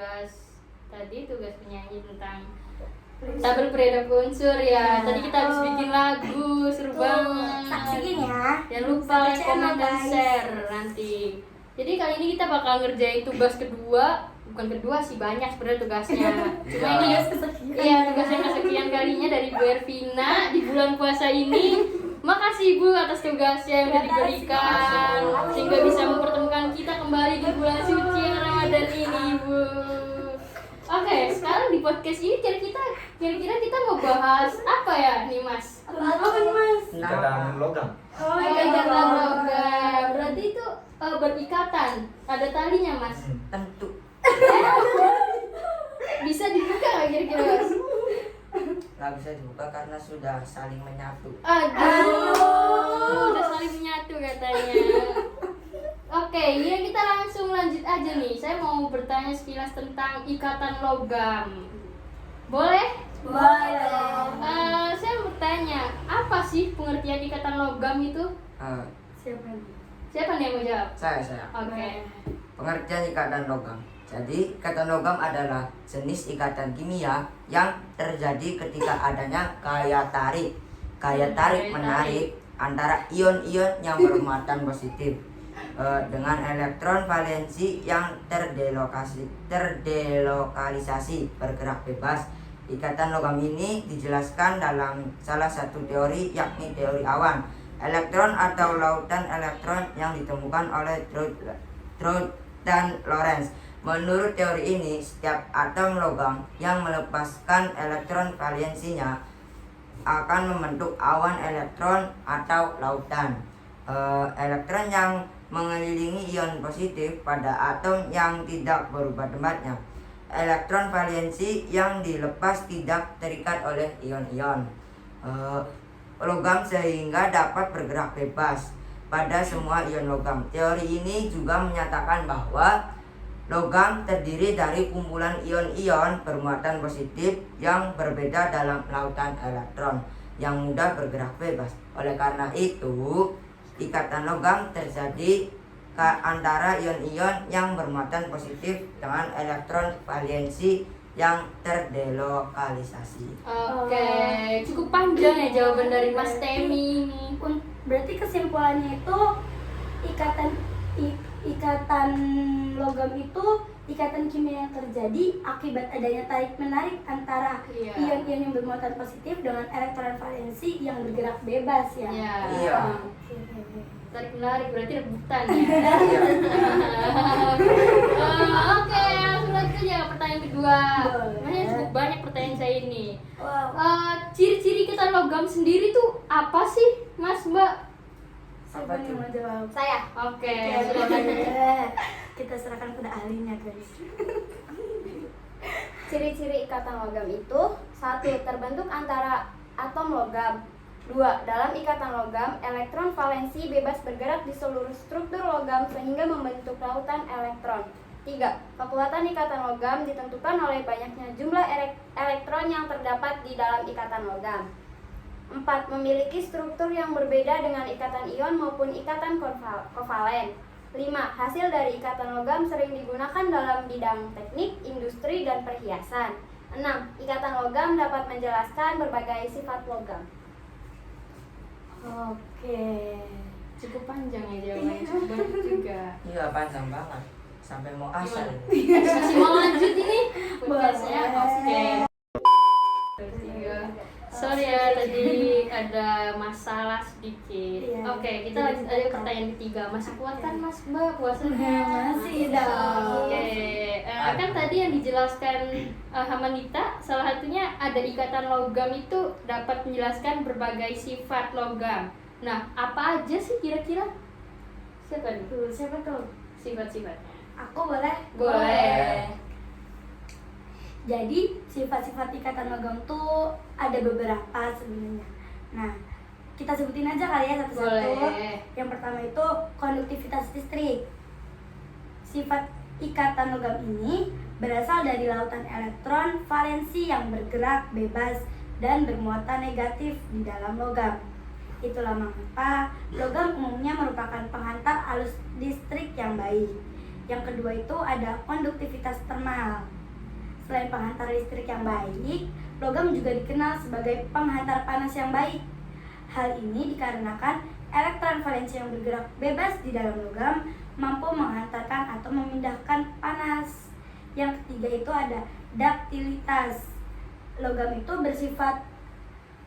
tugas penyanyi tentang tabel periode unsur ya. Tadi kita habis bikin lagu, seru banget. Saksiin ya. Jangan lupa like, komen, dan share nanti. Jadi kali ini kita bakal ngerjain tugas kedua. Bukan kedua sih, banyak sebenarnya tugasnya. Cuma ini tugas yang kesekian kalinya dari Bu Ervina di bulan puasa ini. Makasih Bu atas tugasnya yang sudah diberikan sehingga bisa mempertemukan kita kembali di bulan suci Ramadan ini, Bu. Oke, sekarang di podcast ini kira-kira kita mau bahas apa ya nih, Mas? Apa nih, Mas? Ikatan logam. Oh, Ikatan logam. Berarti itu berikatan. Ada talinya, Mas? Tentu. Bisa dibuka nggak kira-kira, Mas? Nggak bisa dibuka karena sudah saling menyatu. Aduh, udah saling menyatu katanya. Oke, ya kita langsung lanjut aja nih. Saya mau bertanya sekilas tentang ikatan logam. Boleh? Boleh. Saya mau bertanya, apa sih pengertian ikatan logam itu? Siapa nih yang mau jawab? Saya. Oke. Pengertian ikatan logam. Jadi, ikatan logam adalah jenis ikatan kimia yang terjadi ketika adanya gaya tarik menarik antara ion-ion yang bermuatan positif dengan elektron valensi yang terdelokalisasi bergerak bebas. Ikatan logam ini dijelaskan dalam salah satu teori, yakni teori awan elektron atau lautan elektron yang ditemukan oleh Drude dan Lorentz. Menurut teori ini, setiap atom logam yang melepaskan elektron valensinya akan membentuk awan elektron atau lautan. Elektron yang mengelilingi ion positif pada atom yang tidak berubah tempatnya. Elektron valensi yang dilepas tidak terikat oleh ion-ion logam sehingga dapat bergerak bebas pada semua ion logam. Teori ini juga menyatakan bahwa logam terdiri dari kumpulan ion-ion bermuatan positif yang berbeda dalam lautan elektron yang mudah bergerak bebas. Oleh karena itu, ikatan logam terjadi antara ion-ion yang bermuatan positif dengan elektron valensi yang terdelokalisasi. Oke, cukup panjang ya jawaban dari Mas Temi ini. Berarti kesimpulannya itu ikatan logam itu ikatan kimia yang terjadi akibat adanya tarik menarik antara ion-ion yang bermuatan positif dengan elektron valensi yang bergerak bebas ya. Iya. Tarik menarik berarti rebutan ya. Oke, langsung lanjut aja ke pertanyaan kedua. Makanya cukup banyak pertanyaan saya ini. Ciri-ciri ikatan logam sendiri tuh apa sih, Mas, Mbak? Siapa yang mau jawab? Saya. Oke, Kita serahkan pada ahlinya, guys. Ciri-ciri ikatan logam itu: 1. Terbentuk antara atom logam. 2. Dalam ikatan logam, elektron valensi bebas bergerak di seluruh struktur logam sehingga membentuk lautan elektron. 3. Kekuatan ikatan logam ditentukan oleh banyaknya jumlah elektron yang terdapat di dalam ikatan logam. 4. Memiliki struktur yang berbeda dengan ikatan ion maupun ikatan kovalen. 5. Hasil dari ikatan logam sering digunakan dalam bidang teknik, industri, dan perhiasan. 6. Ikatan logam dapat menjelaskan berbagai sifat logam. Oke. cukup panjang ya jawabannya, cukup banyak juga. Iya, panjang banget. Sampai mau asal. Masih mau lanjut ini? Podcastnya? Oke. Sorry ya, tadi ada masalah sedikit. Iya. Oke, kita lanjut aja ke pertanyaan ketiga. Masih kuat kan Mas Mbak puasanya? Masih dong. Oke, kan tadi yang dijelaskan Hamanita, salah satunya ada ikatan logam itu dapat menjelaskan berbagai sifat logam. Nah, apa aja sih kira-kira? Siapa nih? Siapa tuh? Sifat-sifatnya. Aku boleh? Boleh. Jadi sifat-sifat ikatan logam tuh ada beberapa sebenarnya. Nah, kita sebutin aja kali ya satu-satu. Boleh. Yang pertama itu konduktivitas listrik. Sifat ikatan logam ini berasal dari lautan elektron valensi yang bergerak bebas dan bermuatan negatif di dalam logam. Itulah mengapa logam umumnya merupakan penghantar arus listrik yang baik. Yang kedua itu ada konduktivitas termal. Selain penghantar listrik yang baik, logam juga dikenal sebagai penghantar panas yang baik. Hal ini dikarenakan elektron valensi yang bergerak bebas di dalam logam mampu menghantarkan atau memindahkan panas. Yang ketiga itu ada daktilitas. Logam itu bersifat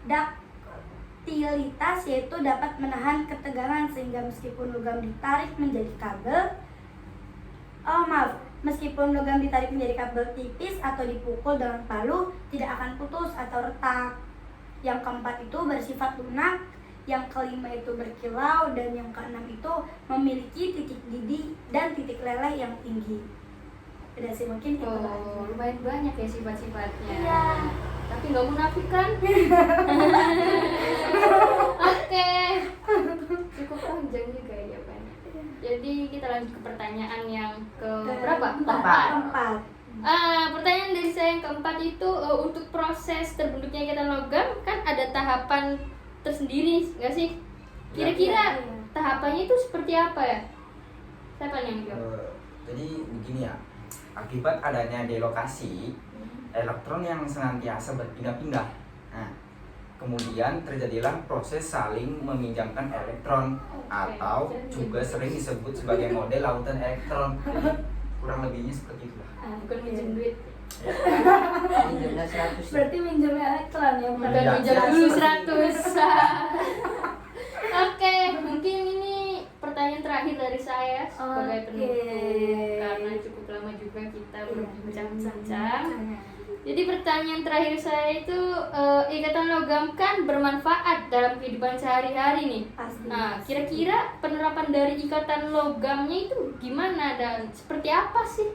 daktilitas, yaitu dapat menahan ketegangan sehingga meskipun logam ditarik menjadi kabel, meskipun logam ditarik menjadi kabel tipis atau dipukul dengan palu tidak akan putus atau retak. Yang keempat itu bersifat lunak, yang kelima itu berkilau, dan yang keenam itu memiliki titik didih dan titik leleh yang tinggi. Udah sih, mungkin itu aja. Lumayan banyak ya sifat-sifatnya. Iya. Tapi nggak munafik kan? Oke. Cukup panjang juga ya jawabannya. Jadi kita lanjut ke pertanyaan yang ke berapa? Keempat. Pertanyaan dari saya yang keempat itu, untuk proses terbentuknya ikatan logam kan ada tahapan tersendiri, nggak sih? Kira-kira Iya. tahapannya itu seperti apa ya? Siapa yang jawab? Jadi begini ya, akibat adanya delokasi elektron yang senantiasa berpindah-pindah. Nah, kemudian terjadilah proses saling meminjamkan elektron atau juga sering disebut sebagai model lautan elektron. Jadi kurang lebihnya seperti itulah. Bukan minjem duit. Minjemnya 100. Berarti minjem elektron ya, bukan Bukan Iya. minjem dulu 100. Oke, mungkin ini pertanyaan terakhir dari saya sebagai Oke. penutup, karena cukup lama juga kita berbincang-bincang. Jadi pertanyaan terakhir saya itu, ikatan logam kan bermanfaat dalam kehidupan sehari-hari nih. Pasti. Nah, kira-kira penerapan dari ikatan logamnya itu gimana dan seperti apa sih?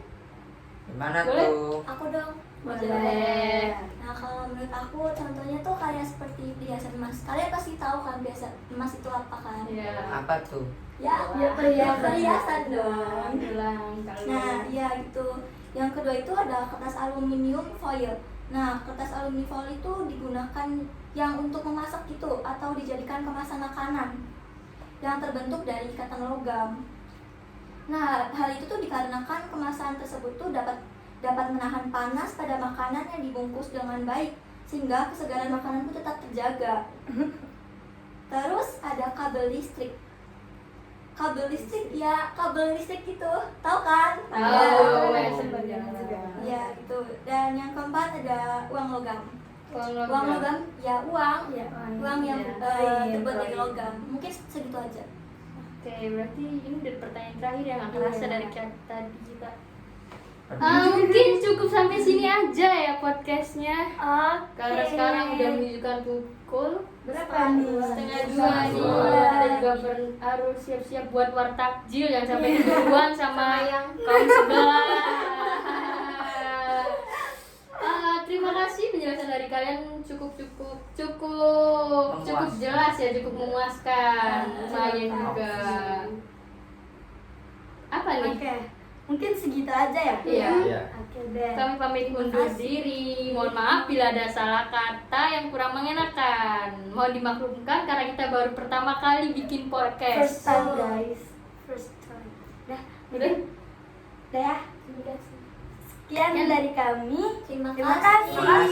Gimana Boleh? tuh? Aku dong. Boleh. Nah, kalau menurut aku contohnya tuh kayak seperti perhiasan emas. Kalian pasti tahu kan biasa emas itu apa kan? Ya. Apa tuh? Ya, Ya, perhiasan dong. Bilang kalau Nah, ya gitu. Yang kedua itu ada kertas aluminium foil. Nah, kertas aluminium foil itu digunakan yang untuk memasak gitu atau dijadikan kemasan makanan yang terbentuk dari ikatan logam. Nah, hal itu tuh dikarenakan kemasan tersebut tuh dapat menahan panas pada makanan yang dibungkus dengan baik sehingga kesegaran makanan itu tetap terjaga. Terus ada kabel listrik. Kabel listrik gitu, tahu kan? Tahu, Ya, sebagian juga. ya gitu. Dan yang keempat ada uang logam. uang Uang logam, ya uang Ya, uang yang Iya. terbuat dari logam. Mungkin segitu aja. Oke, berarti ini dari pertanyaan terakhir yang nggak kerasa Iya. dari tadi kita. Mungkin cukup sampai sini aja ya podcastnya. Oke. Karena sekarang udah menunjukkan pukul Berapa nih? setengah dua nih. Kita juga harus siap-siap buat wartakjil yang sampai duluan sama yang kaum sebelah. Terima kasih penjelasan dari kalian cukup jelas ya, cukup memuaskan. Lumayan juga. Apa nih? Oke. Mungkin segitu aja ya? Iya. Iya. Oke deh. Kami pamit undur diri. Mohon maaf bila ada salah kata yang kurang mengenakan. Mohon dimaklumkan karena kita baru pertama kali bikin First podcast. time guys. First time. Udah? Udah ya? Sekian dari kami. Terima Terima kasih. kasih.